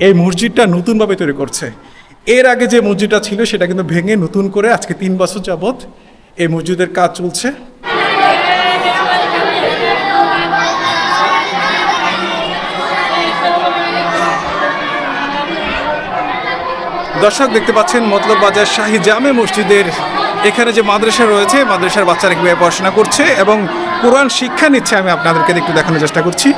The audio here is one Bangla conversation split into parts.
এই মসজিদটা নতুনভাবে তৈরি করছে। এর আগে যে মসজিদটা ছিল সেটা কিন্তু ভেঙে নতুন করে আজকে 3 বছর যাবৎ এই মসজিদের কাজ চলছে। দর্শক দেখতে পাচ্ছেন মতলব বাজার শাহী জামে মসজিদের এখানে যে মাদ্রাসা রয়েছে, মাদ্রাসার বাচ্চারা কীভাবে পড়াশোনা করছে এবং কোরআন শিক্ষা নিচ্ছে, আমি আপনাদেরকে একটু দেখানোর চেষ্টা করছি।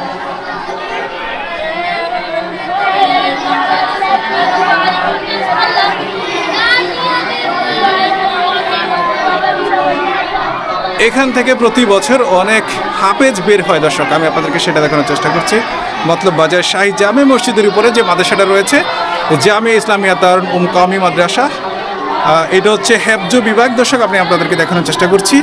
এখান থেকে প্রতি বছর অনেক হাফেজ বের হয় দর্শক, আমি আপনাদেরকে সেটা দেখানোর চেষ্টা করছি। মতলব বাজার শাহী জামে মসজিদের উপরে যে মাদ্রাসাটা রয়েছে, জামে ইসলামিয়া দারুল উলুম কওমি মাদ্রাসা, এটা হচ্ছে হেফজ বিভাগ দর্শক, আমি আপনাদেরকে দেখানোর চেষ্টা করছি।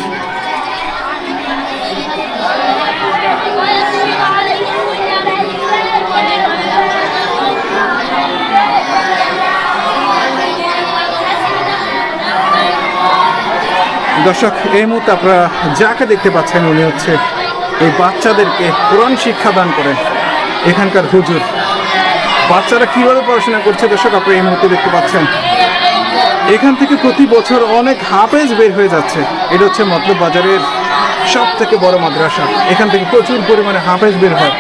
দর্শক এই মুহূর্তে আপনারা যাকে দেখতে পাচ্ছেন উনি হচ্ছে এই বাচ্চাদেরকে কোরআন শিক্ষা দান করেন এখানকার হুজুর। বাচ্চারা কিভাবে পড়াশোনা করছে দর্শক আপনারা এই মুহূর্তে দেখতে পাচ্ছেন। এখান থেকে প্রতি বছর অনেক হাফেজ বের হয়ে যাচ্ছে। এটা হচ্ছে মতলব বাজারের সব থেকে বড় মাদ্রাসা, এখান থেকে প্রচুর পরিমাণে হাফেজ বের হয়।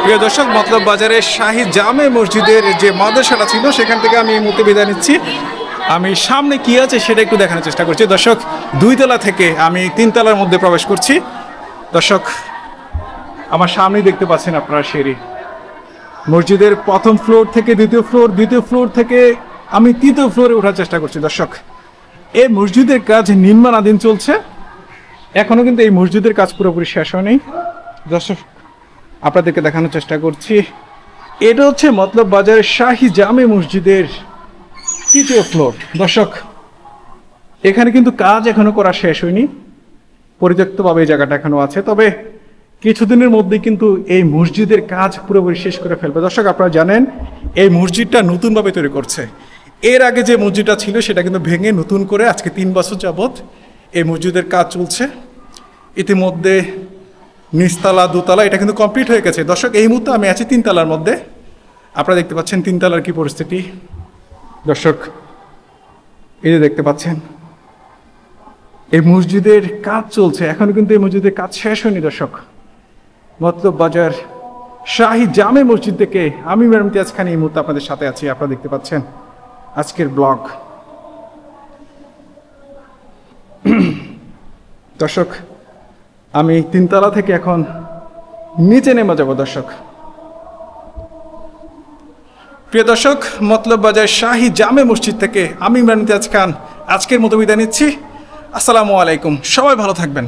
প্রিয় দর্শক, মতলব বাজারের শাহী জামে মসজিদের যে মাদ্রাসাটা ছিল সেখান থেকে আমি এই মুহূর্তে বিদায় নিচ্ছি। আমি সামনে কি আছে সেটা একটু দেখানোর চেষ্টা করছি দর্শক। 2 তলা থেকে আমি 3 তলার মধ্যে প্রবেশ করছি দর্শক। আমার সামনেই দেখতে পাচ্ছেন আপনারা সিঁড়ি, মসজিদের প্রথম ফ্লোর থেকে দ্বিতীয় ফ্লোর, দ্বিতীয় ফ্লোর থেকে আমি 3য় ফ্লোরে ওঠার চেষ্টা করছি দর্শক। এই মসজিদের কাজ নির্মাণাধীন চলছে, এখনো কিন্তু এই মসজিদের কাজ পুরোপুরি শেষ হয়নি দর্শক। আপনাদেরকে দেখানোর চেষ্টা করছি, এটা হচ্ছে মতলব বাজারের শাহী জামে মসজিদের 3য় ফ্লোর দর্শক। এখানে কিন্তু কাজ এখনো করা শেষ হয়নি, পরিত্যক্তভাবে এই জায়গাটা এখনো আছে, তবে কিছুদিনের মধ্যেই কিন্তু এই মসজিদের কাজ পুরোপুরি শেষ করে ফেলবে দর্শক। আপনারা জানেন এই মসজিদটা নতুনভাবে তৈরি করছে। এর আগে যে মসজিদটা ছিল সেটা কিন্তু ভেঙে নতুন করে আজকে 3 বছর যাবৎ এই মসজিদের কাজ চলছে। ইতিমধ্যে নিচতলা 2 তলা এটা কিন্তু কমপ্লিট হয়ে গেছে দর্শক। এই মুহূর্তে আমি আছি 3 তলার মধ্যে, আপনারা দেখতে পাচ্ছেন 3 তলার কি পরিস্থিতি দর্শক। এই যে দেখতে পাচ্ছেন এই মসজিদের কাজ চলছে, এখনো কিন্তু এই মসজিদের কাজ শেষ হয়নি দর্শক। মতলব বাজার শাহী জামে মসজিদ থেকে আমি ইমতিয়াজ খান এই মুহূর্তে আপনাদের সাথে আছি। আপনারা দেখতে পাচ্ছেন আজকের ব্লগ দর্শক। আমি 3 তলা থেকে এখন নিচে নেমে যাব দর্শক। প্রিয় দর্শক, মতলব বাজার শাহী জামে মসজিদ থেকে আমি ইমতিয়াজ খান আজকের মতো বিদায় নিচ্ছি। আসসালামু আলাইকুম, সবাই ভালো থাকবেন।